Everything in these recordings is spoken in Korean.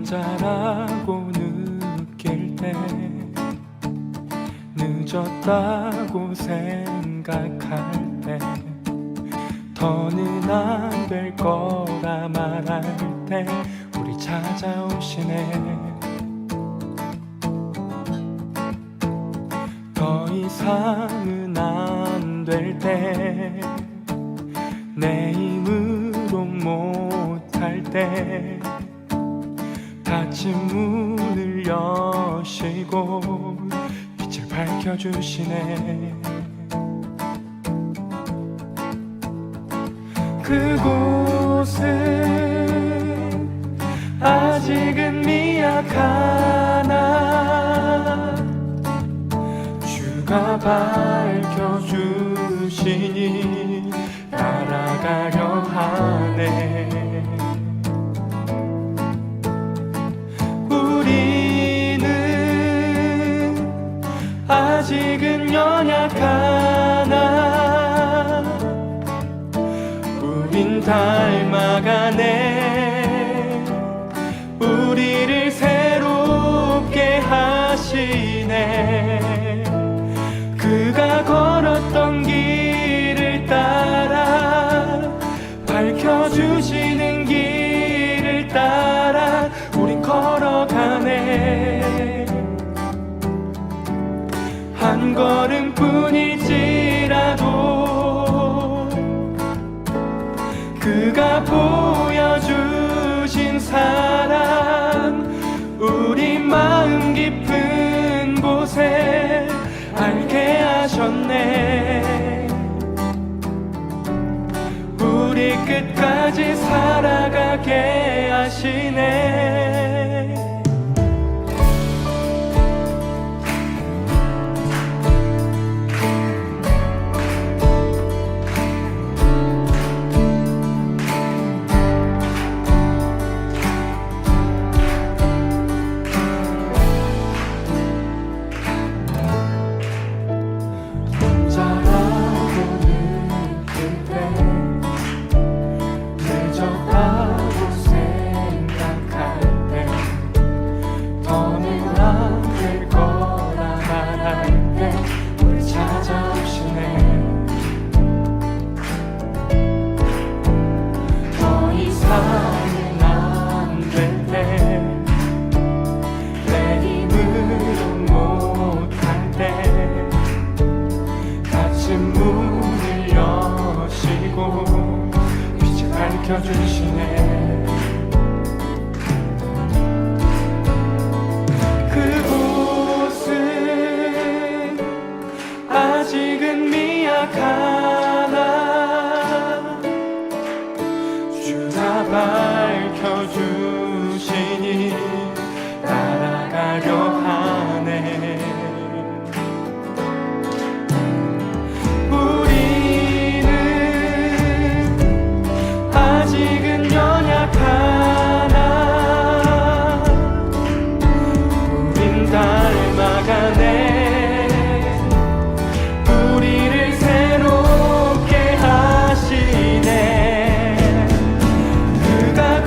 혼자라고 느낄 때 늦었다고 생각할 때 더는 안 될 거라 말할 때 우리 찾아오시네. 더 이상은 안 될 때 내 힘으로 못할 때 닫힌 문을 여시고 빛을 밝혀주시네. 그곳은 아직은 미약하나 주가 밝혀주시니 따라가려 하네. 우리는 아직은 연약하나 우린 닮아가네. 우리를 새롭게 하시네. 그가 걸었던 길을 따라 밝혀주시는 길을 따라 우린 걸어가네. 한 걸음뿐일지라도 그가 보여주신 사랑 우리 마음 깊은 곳에 알게 하셨네. 우리 끝까지 살아가게 하시네. 문을 여시고 빛을 밝혀주시네. 그곳은 아직은 미약하나 주가 밝혀주시니 따라가려 하네. 아직은 연약하나 우린 닮아가네. 우리를 새롭게 하시네. 그가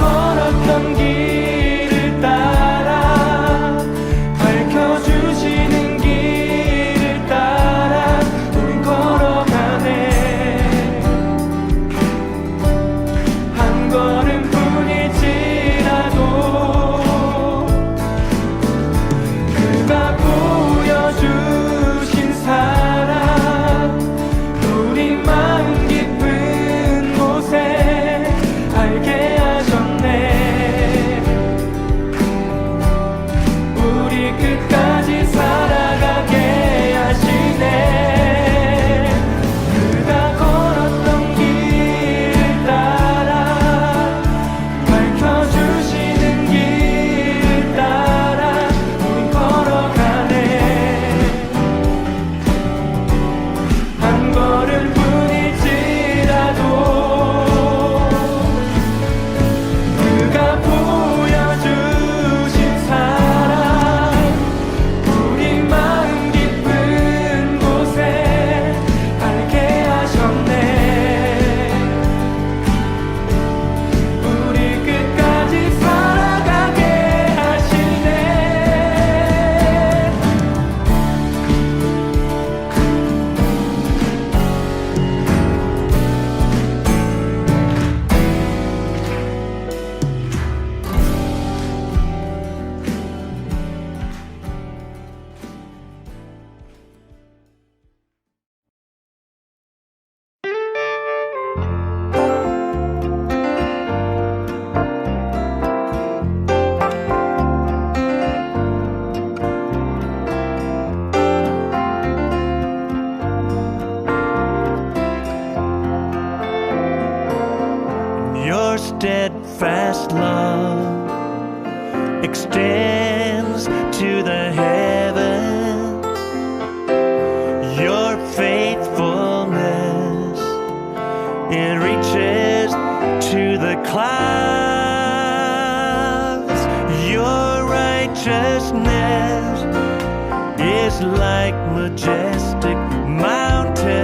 Your steadfast love extends to the heavens. Your faithfulness, it reaches to the clouds. Your righteousness is like majestic mountains,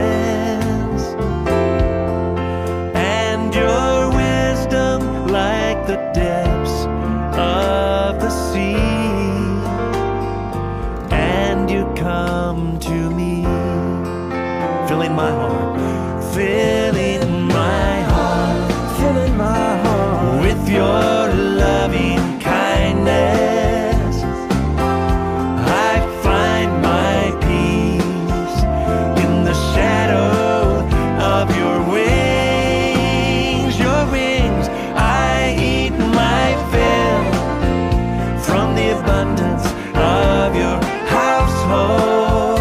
and your wisdom like the depths of the sea. And you come to me, filling my heart, filling my heart, filling my heart with your loving kindness. I find my peace in the shadow of your wings. Your wings, I eat my fill from the abundance of your household,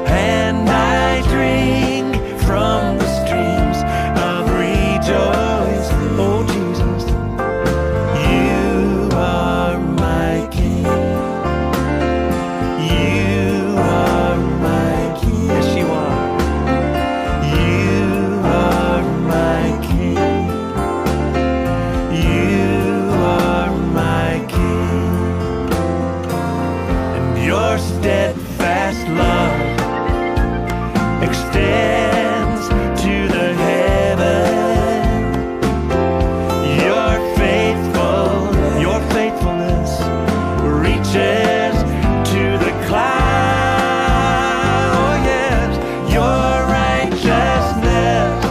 and I drink from the streams of rejoice. Oh Jesus, you are my King. You are my King. Yes, you are. You are my King. You are my King. And your steadfast love extends to the heaven. Your faithfulness reaches to the clouds. Oh yes, your righteousness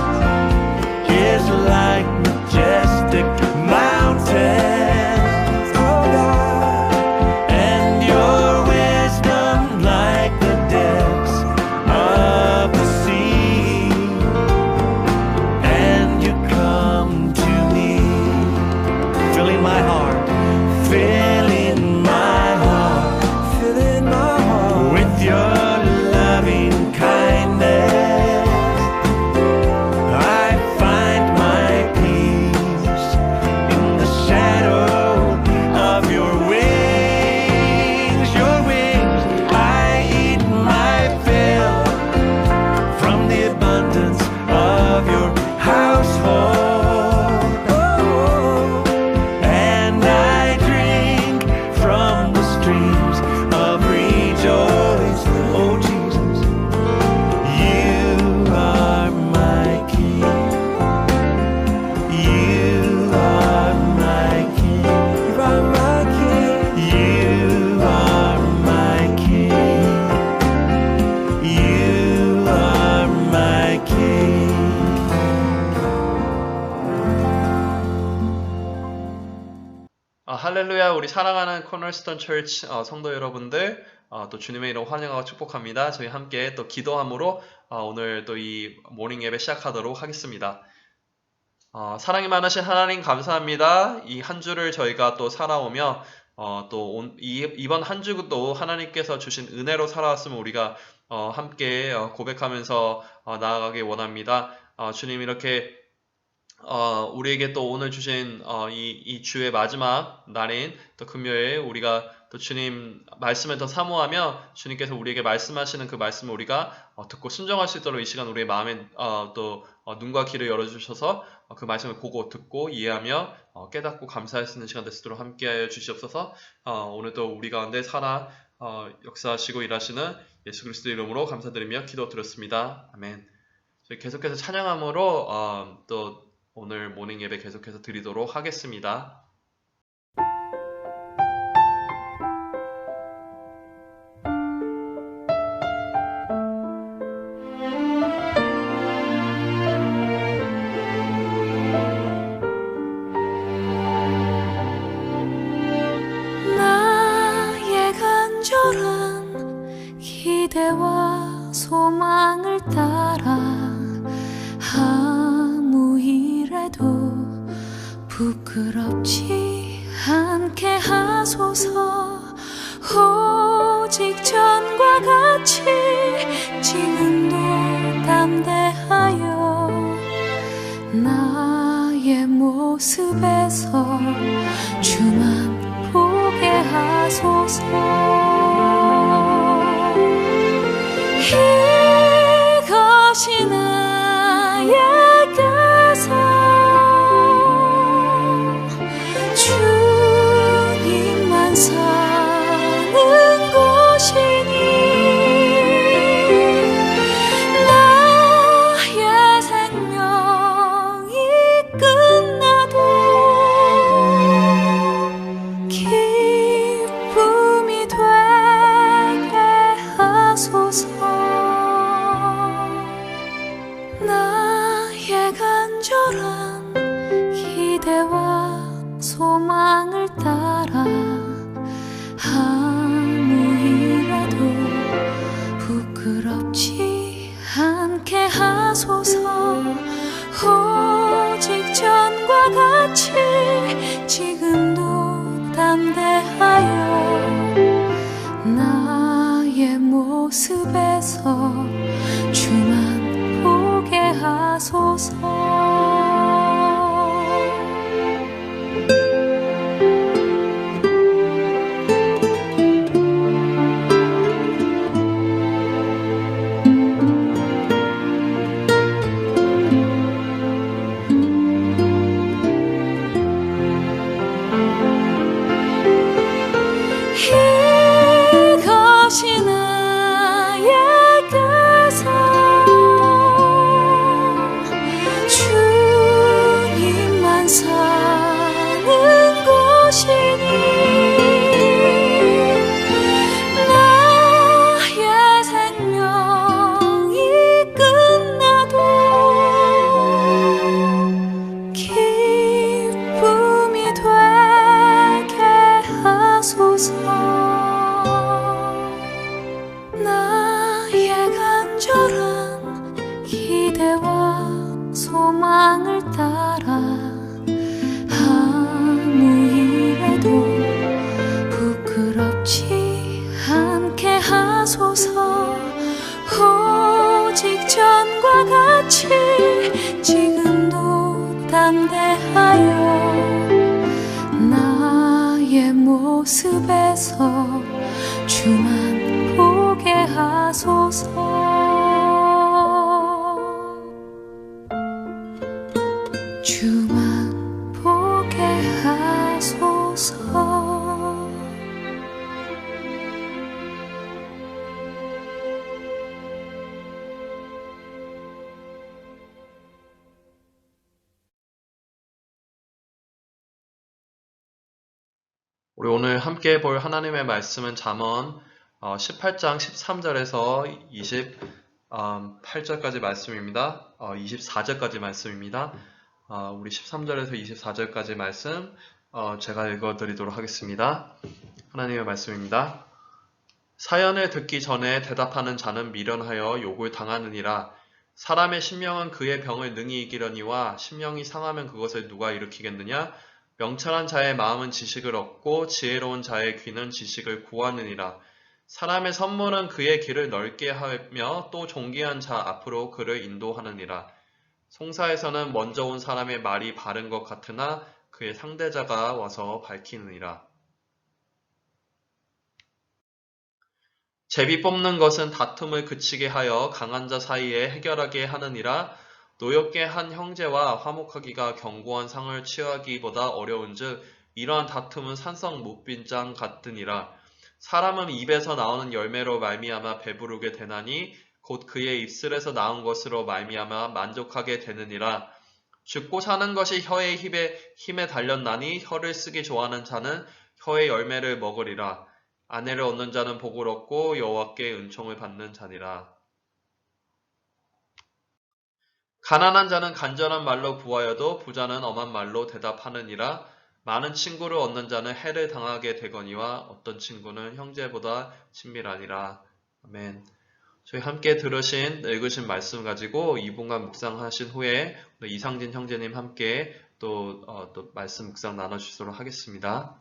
is like majestic mountains. Oh God, and your wisdom like the depths of the sea. And you come to me, filling my heart, filling my heart, filling my heart with your loving kindness. I find my peace in the shadow of your wings. Your wings, I eat my fill from the abundance of your household, and I drink from the streams of rejoice. Oh Jesus, you are my King. You are my King. You are my King. You are my King. You are my King. 할렐루야. 우리 사랑하는 코널스톤 처치 성도 여러분들, 또 주님의 이름 환영하고 축복합니다. 저희 함께 또 기도함으로 오늘 또 이 모닝 예배 시작하도록 하겠습니다. 사랑이 많으신 하나님 감사합니다. 이 한 주를 저희가 또 살아오며 이번 한 주도 하나님께서 주신 은혜로 살아왔음을 우리가 함께 고백하면서 나아가길 원합니다. 주님, 이렇게 우리에게 또 오늘 주신 이 주의 마지막 날인 또 금요일, 우리가 또 주님 말씀을 더 사모하며 주님께서 우리에게 말씀하시는 그 말씀을 우리가 듣고 순종할 수 있도록 이 시간 우리의 마음에 또 눈과 귀를 열어주셔서 그 말씀을 보고 듣고 이해하며 깨닫고 감사할 수 있는 시간 되시도록 함께하여 주시옵소서. 오늘도 우리 가운데 살아 역사하시고 일하시는 예수 그리스도 이름으로 감사드리며 기도드렸습니다. 아멘. 저희 계속해서 찬양함으로 또 오늘 모닝 예배 계속해서 드리도록 하겠습니다. 나의 간절한 기대와 소망을 따라 아무 일에도 부끄럽지 않게 하소서. 오직 전과 같이 지금도 담대하여 나의 모습에서 주만 보게 하소서. 이것이 나의 가사 주님만 사는 곳이니 나의 생명이 끝나도 기쁨이 되게 하소서. 나의 간절한 기대와 소망을 따라 아무 일에도 부끄럽지 않게 하소서. 오직 전과 같이 지금도 담대하여 나의 모습에서 주만 보게 하소서. 이것이 나의 가사 주님만 사는 곳이니 나의 생명이 끝나도 기쁨이 되게 하소서. 나의 간절한 기대와 소망을 따라 아무 일에도 부끄럽지 않게 하소서. 오직 전과 같이 지금도 담대하여 나의 모습에서 주만 보게 하소서. 주만 보게 하소서. 우리 오늘 함께 볼 하나님의 말씀은 잠언 18장 13절에서 28절까지 말씀입니다. 24절까지 말씀입니다. 우리 13절에서 24절까지 말씀 제가 읽어드리도록 하겠습니다. 하나님의 말씀입니다. 사연을 듣기 전에 대답하는 자는 미련하여 욕을 당하느니라. 사람의 심령은 그의 병을 능히 이기려니와 심령이 상하면 그것을 누가 일으키겠느냐? 명철한 자의 마음은 지식을 얻고 지혜로운 자의 귀는 지식을 구하느니라. 사람의 선물은 그의 길을 넓게 하며 또 존귀한 자 앞으로 그를 인도하느니라. 송사에서는 먼저 온 사람의 말이 바른 것 같으나 그의 상대자가 와서 밝히느니라. 제비 뽑는 것은 다툼을 그치게 하여 강한 자 사이에 해결하게 하느니라. 노엽게 한 형제와 화목하기가 견고한 상을 취하기보다 어려운즉 이러한 다툼은 산성 무빈장 같으니라. 사람은 입에서 나오는 열매로 말미암아 배부르게 되나니 곧 그의 입술에서 나온 것으로 말미암아 만족하게 되느니라. 죽고 사는 것이 혀의 힘에 달렸나니 혀를 쓰기 좋아하는 자는 혀의 열매를 먹으리라. 아내를 얻는 자는 복을 얻고 여호와께 은총을 받는 자니라. 가난한 자는 간절한 말로 구하여도 부자는 엄한 말로 대답하느니라. 많은 친구를 얻는 자는 해를 당하게 되거니와 어떤 친구는 형제보다 친밀하니라. 아멘. 저희 함께 들으신 읽으신 말씀 가지고 2분간 묵상하신 후에 이상진 형제님 함께 또 말씀 묵상 나눠주시도록 하겠습니다.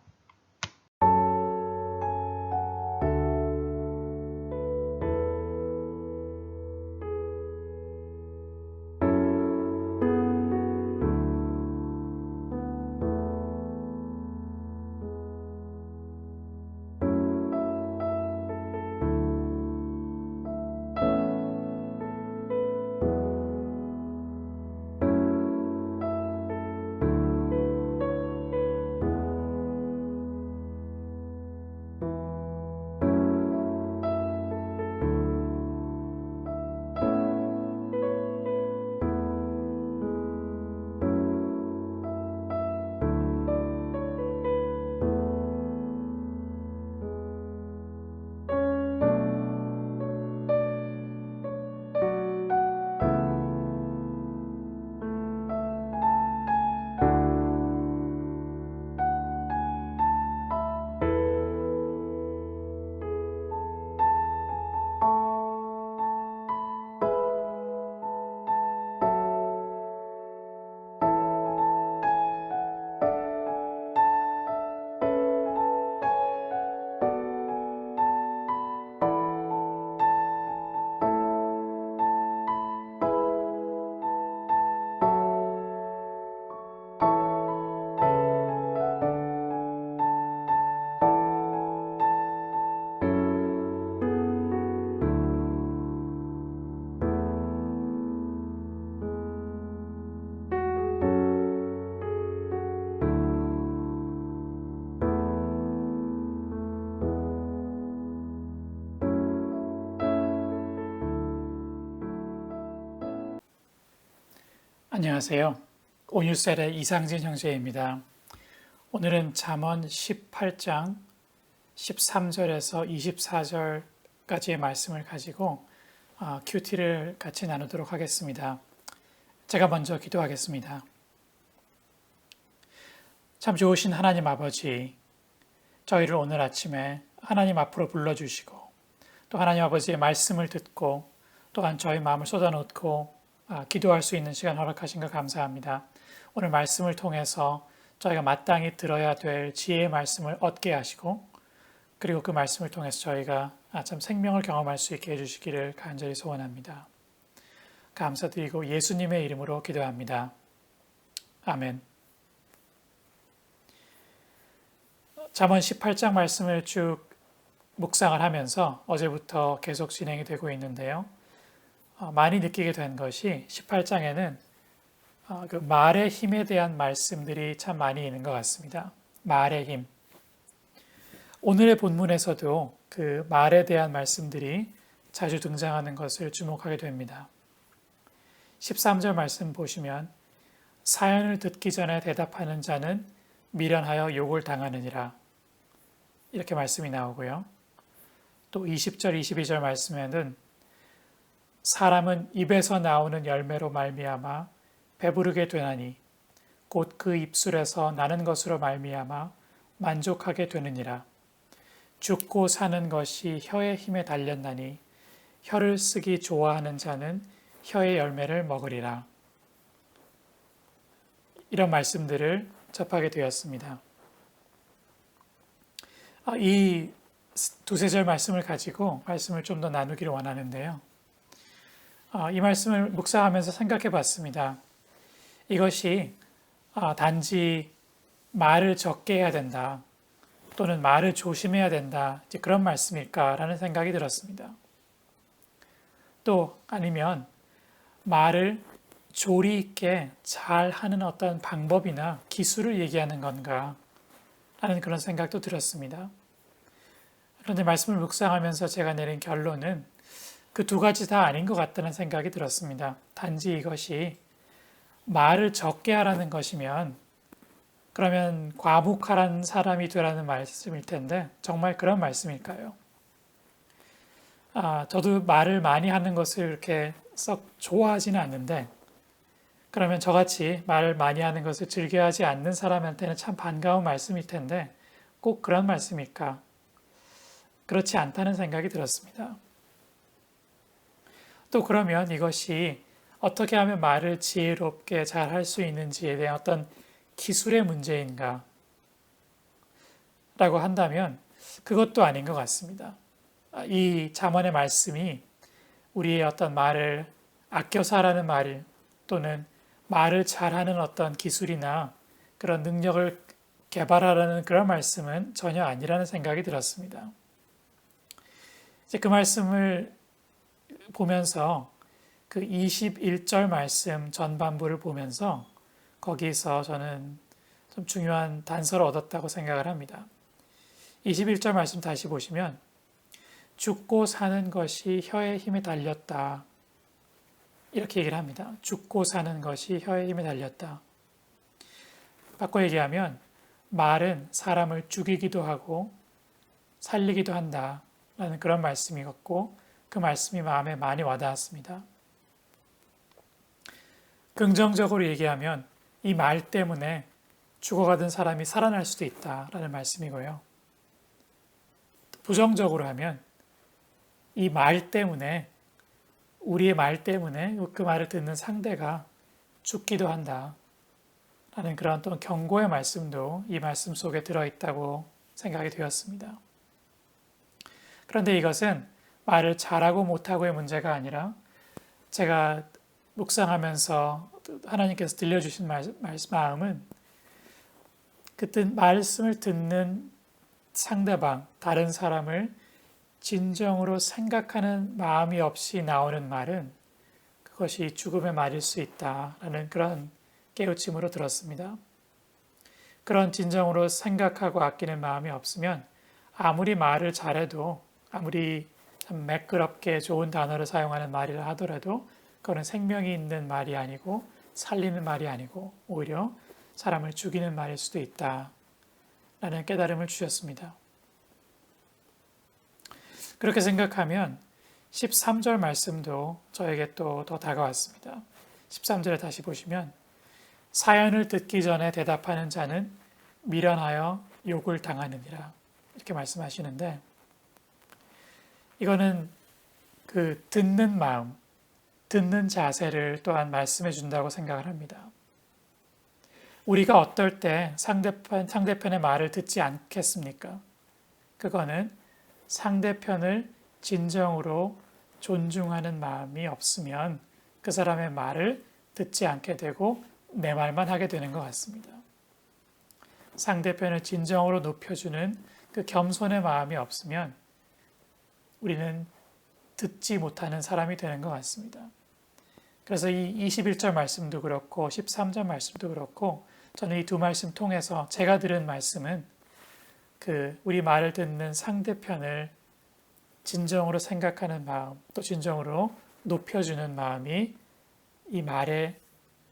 안녕하세요. 온유셀의 이상진 형제입니다. 오늘은 잠언 18장 13절에서 24절까지의 말씀을 가지고 큐티를 같이 나누도록 하겠습니다. 제가 먼저 기도하겠습니다. 참 좋으신 하나님 아버지, 저희를 오늘 아침에 하나님 앞으로 불러주시고 또 하나님 아버지의 말씀을 듣고 또한 저희 마음을 쏟아놓고 기도할 수 있는 시간 허락하신 것 감사합니다. 오늘 말씀을 통해서 저희가 마땅히 들어야 될 지혜의 말씀을 얻게 하시고 그리고 그 말씀을 통해서 저희가 참 생명을 경험할 수 있게 해주시기를 간절히 소원합니다. 감사드리고 예수님의 이름으로 기도합니다. 아멘. 잠언 18장 말씀을 쭉 묵상을 하면서 어제부터 계속 진행이 되고 있는데요. 많이 느끼게 된 것이 18장에는 그 말의 힘에 대한 말씀들이 참 많이 있는 것 같습니다. 말의 힘. 오늘의 본문에서도 그 말에 대한 말씀들이 자주 등장하는 것을 주목하게 됩니다. 13절 말씀 보시면 사연을 듣기 전에 대답하는 자는 미련하여 욕을 당하느니라. 이렇게 말씀이 나오고요. 또 20절, 22절 말씀에는 사람은 입에서 나오는 열매로 말미암아 배부르게 되나니 곧 그 입술에서 나는 것으로 말미암아 만족하게 되느니라. 죽고 사는 것이 혀의 힘에 달렸나니 혀를 쓰기 좋아하는 자는 혀의 열매를 먹으리라. 이런 말씀들을 접하게 되었습니다. 이 두세 절 말씀을 가지고 말씀을 좀 더 나누기를 원하는데요. 이 말씀을 묵상하면서 생각해 봤습니다. 이것이 단지 말을 적게 해야 된다 또는 말을 조심해야 된다 그런 말씀일까라는 생각이 들었습니다. 또 아니면 말을 조리 있게 잘 하는 어떤 방법이나 기술을 얘기하는 건가 라는 그런 생각도 들었습니다. 그런데 말씀을 묵상하면서 제가 내린 결론은 그 두 가지 다 아닌 것 같다는 생각이 들었습니다. 단지 이것이 말을 적게 하라는 것이면 그러면 과묵한 사람이 되라는 말씀일 텐데 정말 그런 말씀일까요? 저도 말을 많이 하는 것을 이렇게 썩 좋아하지는 않는데 그러면 저같이 말을 많이 하는 것을 즐겨하지 않는 사람한테는 참 반가운 말씀일 텐데 꼭 그런 말씀일까? 그렇지 않다는 생각이 들었습니다. 또 그러면 이것이 어떻게 하면 말을 지혜롭게 잘 할 수 있는지에 대한 어떤 기술의 문제인가? 라고 한다면 그것도 아닌 것 같습니다. 이 잠언의 말씀이 우리의 어떤 말을 아껴서 하라는 말 또는 말을 잘하는 어떤 기술이나 그런 능력을 개발하라는 그런 말씀은 전혀 아니라는 생각이 들었습니다. 이제 그 말씀을 보면서 그 21절 말씀 전반부를 보면서 거기서 저는 좀 중요한 단서를 얻었다고 생각을 합니다. 21절 말씀 다시 보시면 죽고 사는 것이 혀의 힘에 달렸다. 이렇게 얘기를 합니다. 죽고 사는 것이 혀의 힘에 달렸다. 바꿔 얘기하면 말은 사람을 죽이기도 하고 살리기도 한다. 라는 그런 말씀이었고 그 말씀이 마음에 많이 와닿았습니다. 긍정적으로 얘기하면 이 말 때문에 죽어가던 사람이 살아날 수도 있다라는 말씀이고요. 부정적으로 하면 이 말 때문에 우리의 말 때문에 그 말을 듣는 상대가 죽기도 한다 라는 그런 또 경고의 말씀도 이 말씀 속에 들어있다고 생각이 되었습니다. 그런데 이것은 말을 잘하고 못하고의 문제가 아니라 제가 묵상하면서 하나님께서 들려주신 마음은 그 말씀을 듣는 상대방, 다른 사람을 진정으로 생각하는 마음이 없이 나오는 말은 그것이 죽음의 말일 수 있다라는 그런 깨우침으로 들었습니다. 그런 진정으로 생각하고 아끼는 마음이 없으면 아무리 말을 잘해도 아무리 참 매끄럽게 좋은 단어를 사용하는 말이라 하더라도 그거는 생명이 있는 말이 아니고 살리는 말이 아니고 오히려 사람을 죽이는 말일 수도 있다라는 깨달음을 주셨습니다. 그렇게 생각하면 13절 말씀도 저에게 또 더 다가왔습니다. 13절에 다시 보시면 사연을 듣기 전에 대답하는 자는 미련하여 욕을 당하느니라 이렇게 말씀하시는데 이거는 그 듣는 마음, 듣는 자세를 또한 말씀해 준다고 생각을 합니다. 우리가 어떨 때 상대편의 말을 듣지 않겠습니까? 그거는 상대편을 진정으로 존중하는 마음이 없으면 그 사람의 말을 듣지 않게 되고 내 말만 하게 되는 것 같습니다. 상대편을 진정으로 높여주는 그 겸손의 마음이 없으면 우리는 듣지 못하는 사람이 되는 것 같습니다. 그래서 이 21절 말씀도 그렇고 13절 말씀도 그렇고 저는 이 두 말씀 통해서 제가 들은 말씀은 그 우리 말을 듣는 상대편을 진정으로 생각하는 마음, 또 진정으로 높여주는 마음이 이 말의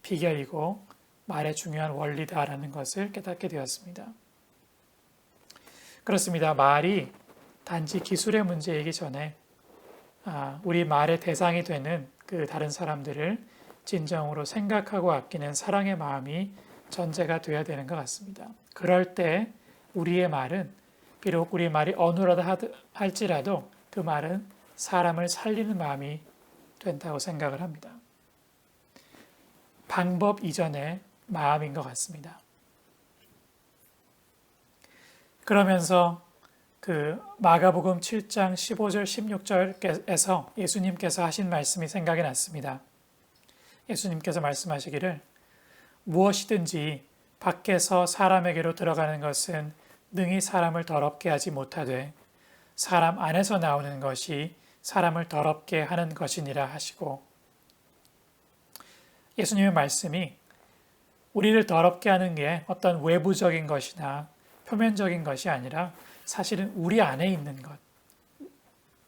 비결이고 말의 중요한 원리다라는 것을 깨닫게 되었습니다. 그렇습니다. 말이 단지 기술의 문제이기 전에 우리 말의 대상이 되는 그 다른 사람들을 진정으로 생각하고 아끼는 사랑의 마음이 전제가 되어야 되는 것 같습니다. 그럴 때 우리의 말은 비록 우리 말이 어눌하다 할지라도 그 말은 사람을 살리는 마음이 된다고 생각을 합니다. 방법 이전의 마음인 것 같습니다. 그러면서 그 마가복음 7장 15절 16절에서 예수님께서 하신 말씀이 생각이 났습니다. 예수님께서 말씀하시기를 무엇이든지 밖에서 사람에게로 들어가는 것은 능히 사람을 더럽게 하지 못하되 사람 안에서 나오는 것이 사람을 더럽게 하는 것이니라 하시고 예수님의 말씀이 우리를 더럽게 하는 게 어떤 외부적인 것이나 표면적인 것이 아니라 사실은 우리 안에 있는 것,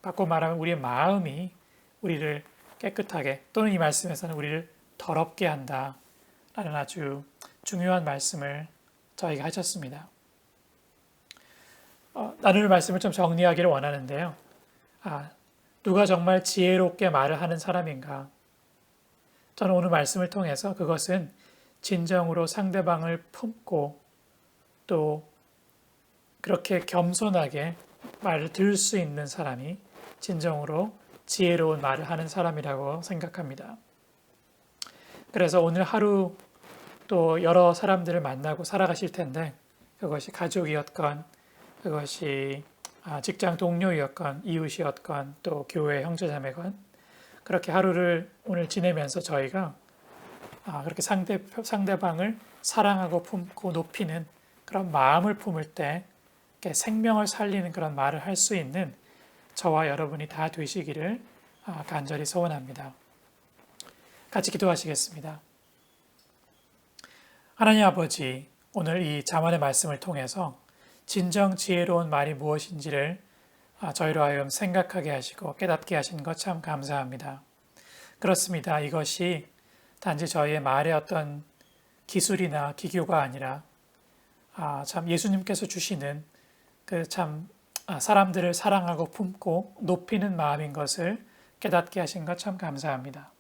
바꿔 말하면 우리의 마음이 우리를 깨끗하게 또는 이 말씀에서는 우리를 더럽게 한다라는 아주 중요한 말씀을 저에게 하셨습니다. 나눌 말씀을 좀 정리하기를 원하는데요. 누가 정말 지혜롭게 말을 하는 사람인가? 저는 오늘 말씀을 통해서 그것은 진정으로 상대방을 품고 또 그렇게 겸손하게 말을 들을 수 있는 사람이 진정으로 지혜로운 말을 하는 사람이라고 생각합니다. 그래서 오늘 하루 또 여러 사람들을 만나고 살아가실 텐데 그것이 가족이었건 그것이 직장 동료였건 이웃이었건 또 교회 형제자매건 그렇게 하루를 오늘 지내면서 저희가 그렇게 상대방을 사랑하고 품고 높이는 그런 마음을 품을 때 생명을 살리는 그런 말을 할 수 있는 저와 여러분이 다 되시기를 간절히 소원합니다. 같이 기도하시겠습니다. 하나님 아버지, 오늘 이 잠언의 말씀을 통해서 진정 지혜로운 말이 무엇인지를 저희로 하여금 생각하게 하시고 깨닫게 하신 것 참 감사합니다. 그렇습니다. 이것이 단지 저희의 말의 어떤 기술이나 기교가 아니라 참 예수님께서 주시는 그 참 사람들을 사랑하고 품고 높이는 마음인 것을 깨닫게 하신 것 참 감사합니다.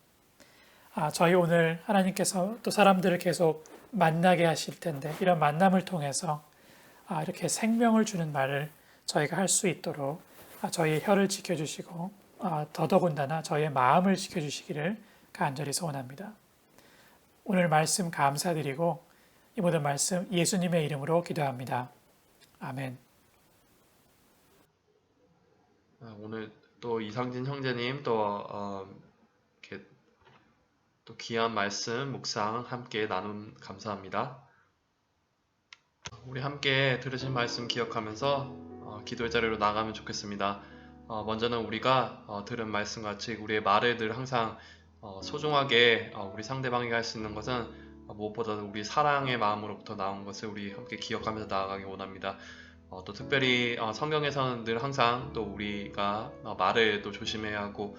저희 오늘 하나님께서 또 사람들을 계속 만나게 하실 텐데 이런 만남을 통해서 이렇게 생명을 주는 말을 저희가 할 수 있도록 저희의 혀를 지켜주시고 더더군다나 저희의 마음을 지켜주시기를 간절히 소원합니다. 오늘 말씀 감사드리고 이 모든 말씀 예수님의 이름으로 기도합니다. 아멘. 오늘 또 이상진 형제님 이렇게 또 귀한 말씀 묵상 함께 나눔 감사합니다. 우리 함께 들으신 말씀 기억하면서 기도의 자리로 나가면 좋겠습니다. 먼저는 우리가 들은 말씀같이 우리의 말을 늘 항상 소중하게 우리 상대방에게 할 수 있는 것은 무엇보다도 우리 사랑의 마음으로부터 나온 것을 우리 함께 기억하면서 나아가기 원합니다. 또 특별히 성경에서는 늘 항상 또 우리가 말을 또 조심해야 하고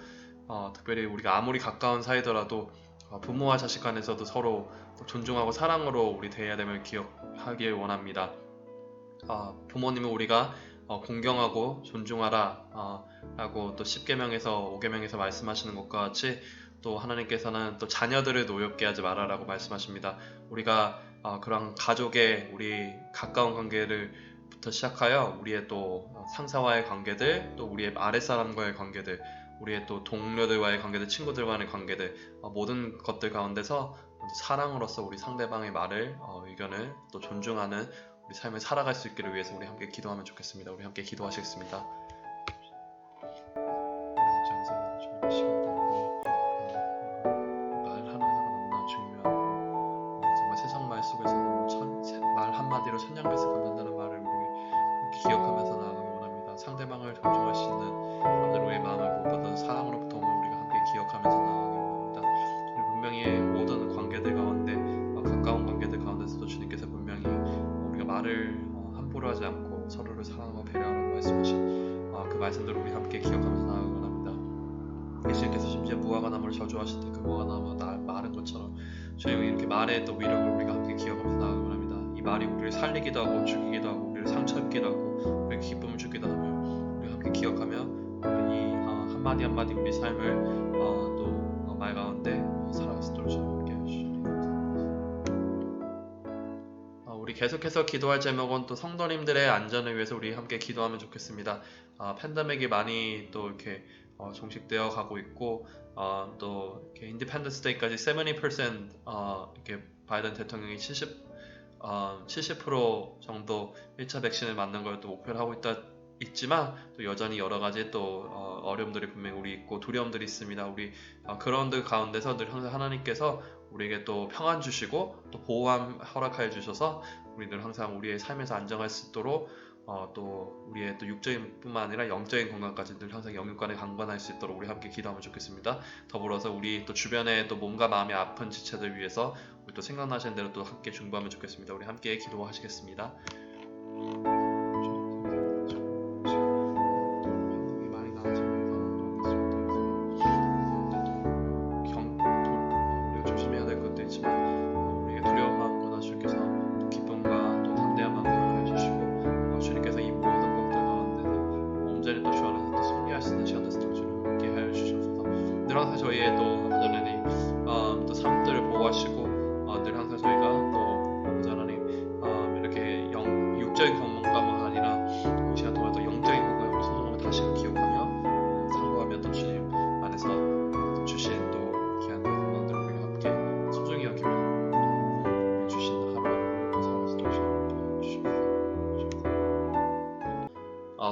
특별히 우리가 아무리 가까운 사이더라도 부모와 자식 간에서도 서로 또 존중하고 사랑으로 우리 대해야 됨을 기억하길 원합니다. 부모님은 우리가 공경하고 존중하라 라고 또 10계명에서 5계명에서 말씀하시는 것과 같이 또 하나님께서는 또 자녀들을 노엽게 하지 마라라고 말씀하십니다. 우리가 그런 가족의 우리 가까운 관계를부터 시작하여 우리의 또 상사와의 관계들, 또 우리의 아랫사람과의 관계들, 우리의 또 동료들과의 관계들, 친구들과의 관계들, 모든 것들 가운데서 사랑으로서 우리 상대방의 말을, 의견을 또 존중하는 우리 삶을 살아갈 수 있기를 위해서 우리 함께 기도하면 좋겠습니다. 우리 함께 기도하시겠습니다. 말 하나하나가 너무나 중요한, 정말 세상 말 속에서도 말 한마디로 천냥배를 갚는다는 말을 우리 기억하면서 나아가기 원합니다. 상대방을 존중할 수 있는 우리의 마음을 무엇보다 사랑으로부터 오는 우리가 함께 기억하면서 나아가기 원합니다. 우리 분명히 모든 관계들 가운데, 가까운 관계들 가운데서도 주님께서 분명히 우리가 말을 함부로 하지 않고 서로를 사랑하고 배려하라고 말씀하신 그 말씀들을 우리 함께 기억하면서 나아가기 원합니다. 예수님께서 심지어 무화과 나무를 저주하실 때 그 무화과 나무가 마른 것처럼 주님이 이렇게 말의 또 위력을 우리가 함께 기억하면서 나아가기 원합니다. 이 말이 우리를 살리기도 하고 죽이기도 하고 우리를 상처 입기도 하고 우리에게 기쁨을 주기도 하며 우리가 함께 기억하며 이 한마디 한마디 우리 삶을 또 말 가운데 살아갈 수 있도록 주님 함께 해주시니 감사합니다. 우리 계속해서 기도할 제목은 또 성도님들의 안전을 위해서 우리 함께 기도하면 좋겠습니다. 팬데믹이 많이 또 이렇게 종식되어 가고 있고 또 이렇게 인디펜던스 데이까지 70% 이렇게 바이든 대통령이 70% 정도 1차 백신을 맞는 걸 또 목표를 하고 있지만 또 여전히 여러 가지 또 어려움들이 분명히 우리 있고 두려움들이 있습니다. 우리 그런 들 가운데서 늘 항상 하나님께서 우리에게 또 평안 주시고 또 보호함 허락하여 주셔서 우리들 항상 우리의 삶에서 안정할 수 있도록 또 우리의 또 육적인 뿐만 아니라 영적인 건강까지 늘 항상 영육간에 강건할 수 있도록 우리 함께 기도하면 좋겠습니다. 더불어서 우리 또 주변에 또 몸과 마음이 아픈 지체들 위해서 우리 또 생각나시는 대로 또 함께 중보하면 좋겠습니다. 우리 함께 기도하시겠습니다. 우리가 조심해야 될 것도 있지만 우리에게 두려운 마음보다 주께서 또 기쁨과 또 담대한 마음을 주시고 주님께서 이 모든 것들 가운데서 온전히 또 주 안에서 또 승리할 수 있는 시간 되도록 주님 함께 하여 주셔서 늘 항상 저희의 또 하나님 또 삶들을 보호하시고 늘 항상 저희가 또 하나님 이렇게 육적인 건강만 아니라 이 시간 동안 또 영적인 건강을 성공을 다시금 기억하며 상고하며 또 주님 안에서 주신 또 귀한 건강들을 우리가 함께 소중히 여기며 주신 하루하루 또 살아갈 수 있도록 주십시오.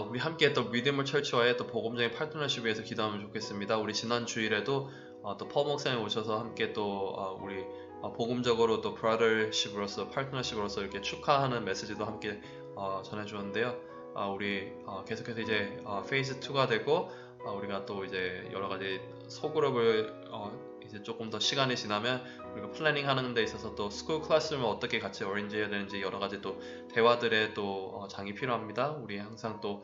우리 함께 또 리디머 철치와의 또 복음적인 파트너십을 위해서 기도하면 좋겠습니다. 우리 지난 주일에도 또 퍼 목사님 오셔서 함께 또 우리 복음적으로 또 브라더십으로서 파트너십으로서 이렇게 축하하는 메시지도 함께 전해주었는데요. 우리 계속해서 이제 페이즈 2가 되고 우리가 또 이제 여러 가지 소그룹을 이제 조금 더 시간이 지나면 우리가 플래닝 하는 데 있어서 또 스쿨 클래스룸을 어떻게 같이 어레인지해야 되는지 여러 가지 또 대화들의 또 장이 필요합니다. 우리 항상 또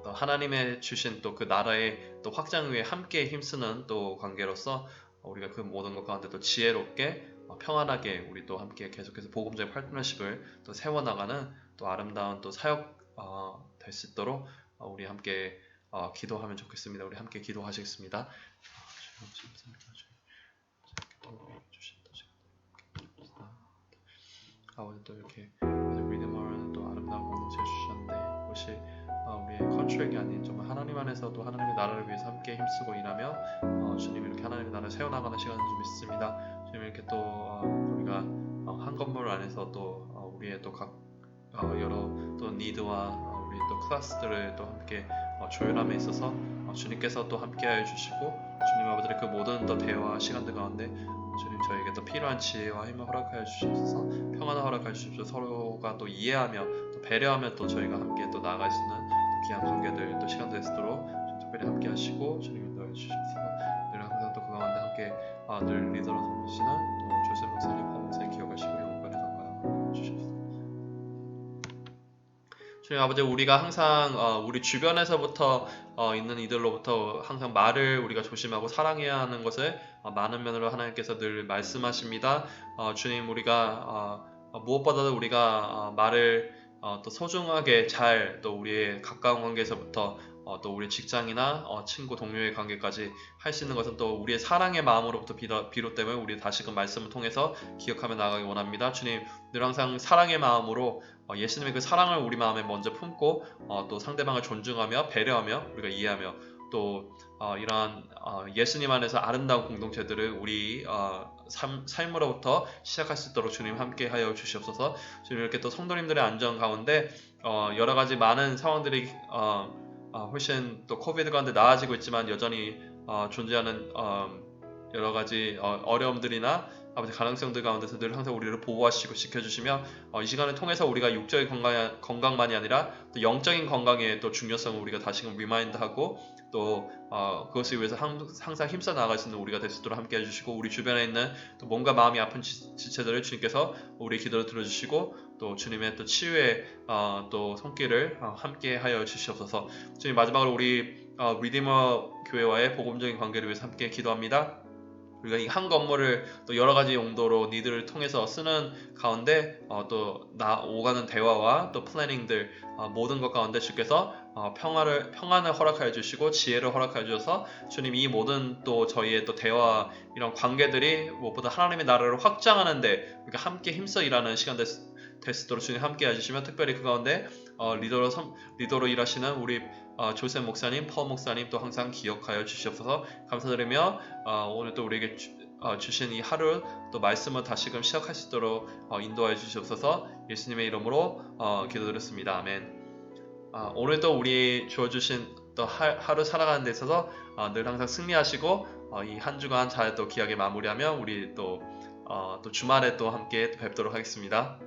하나님의 주신 또 그 나라의 또 확장 위에 함께 힘쓰는 또 관계로서 우리가 그 모든 것 가운데 또 지혜롭게 평안하게 우리 또 함께 계속해서 복음적인 파트너십을 또 세워나가는 또 아름다운 또 사역 될 수 있도록 우리 함께 기도하면 좋겠습니다. 우리 함께 기도하시겠습니다. 오늘 또 이렇게 리드머라는 또 아름다운 공동체 주셨는데 이것이 우리의 컨트랙이 아닌 정말 하나님 안에서도 하나님의 나라를 위해서 함께 힘쓰고 일하며 주님 이렇게 하나님의 나라를 세워나가는 시간을 좀 있습니다. 주님 이렇게 또 우리가 한 건물 안에서 또 우리의 또 각 여러 또 니드와 우리 또 클래스들을 또 함께 조율함에 있어서 주님께서 또 함께하여 주시고 주님 아버지의 그 모든 또 대화 시간들 가운데 주님 저에게 또 필요한 지혜와 힘을 허락하여 주셔서 평안을 허락하여 주십시오. 서로가 또 이해하며 또 배려하며 또 저희가 함께 또 나아갈 수 있는 귀한 관계들 또 시간들 되도록 특별히 함께 하시고 주님 인도해 주셔서 늘 항상 또 그 가운데 함께 늘 리더로 섬기시는 또 조셉 목사님, 허 목사님 기억하시고 영광에 감사하여 주셔서 주님 아버지, 우리가 항상 우리 주변에서부터 있는 이들로부터 항상 말을 우리가 조심하고 사랑해야 하는 것을 많은 면으로 하나님께서 늘 말씀하십니다. 주님, 우리가 무엇보다도 우리가 말을 또 소중하게 잘, 또 우리의 가까운 관계에서부터 또 우리 직장이나 친구 동료의 관계까지 할 수 있는 것은 또 우리의 사랑의 마음으로부터 비롯됨을 우리 다시금 말씀을 통해서 기억하며 나가기 원합니다. 주님, 늘 항상 사랑의 마음으로 예수님의 그 사랑을 우리 마음에 먼저 품고 또 상대방을 존중하며 배려하며 우리가 이해하며 또 이러한 예수님 안에서 아름다운 공동체들을 우리 삶으로부터 시작할 수 있도록 주님 함께 하여 주시옵소서. 주님, 이렇게 또 성도님들의 안전 가운데 여러 가지 많은 상황들이 훨씬 또 코비드 가운데 나아지고 있지만 여전히 존재하는 여러 가지 어려움들이나 아버지 가능성들 가운데서 늘 항상 우리를 보호하시고 지켜주시며 이 시간을 통해서 우리가 육적인 건강만이 아니라 또 영적인 건강의 또 중요성을 우리가 다시금 리마인드하고 또 그것을 위해서 항상 힘써 나아갈 수 있는 우리가 될 수 있도록 함께 해주시고, 우리 주변에 있는 또 몸과 마음이 아픈 지체들을 주님께서 우리 기도를 들어주시고 또 주님의 또 치유의 또 손길을 함께 하여 주시옵소서. 주님, 마지막으로 우리 리디머 교회와의 복음적인 관계를 위해서 함께 기도합니다. 우리가 이 한 건물을 또 여러 가지 용도로 니들을 통해서 쓰는 가운데 또 오가는 대화와 또 플래닝들 모든 것 가운데 주께서 평안을 허락하여 주시고 지혜를 허락하여 주셔서 주님, 이 모든 또 저희의 또 대화 이런 관계들이 무엇보다 하나님의 나라를 확장하는데 우리가 함께 힘써 일하는 시간 될 수 있도록 주님 함께 해주시며, 특별히 그 가운데 리더로 일하시는 우리 조셉 목사님, 퍼 목사님 또 항상 기억하여 주시옵소서. 감사드리며 오늘 또 우리에게 주신 이 하루 또 말씀을 다시금 시작할 수 있도록 인도하여 주시옵소서. 예수님의 이름으로 기도드렸습니다. 아멘. 오늘도 우리 주어주신 또 하루 살아가는 데 있어서 늘 항상 승리하시고 이 한 주간 잘 또 귀하게 마무리하며 우리 또 주말에 또 함께 뵙도록 하겠습니다.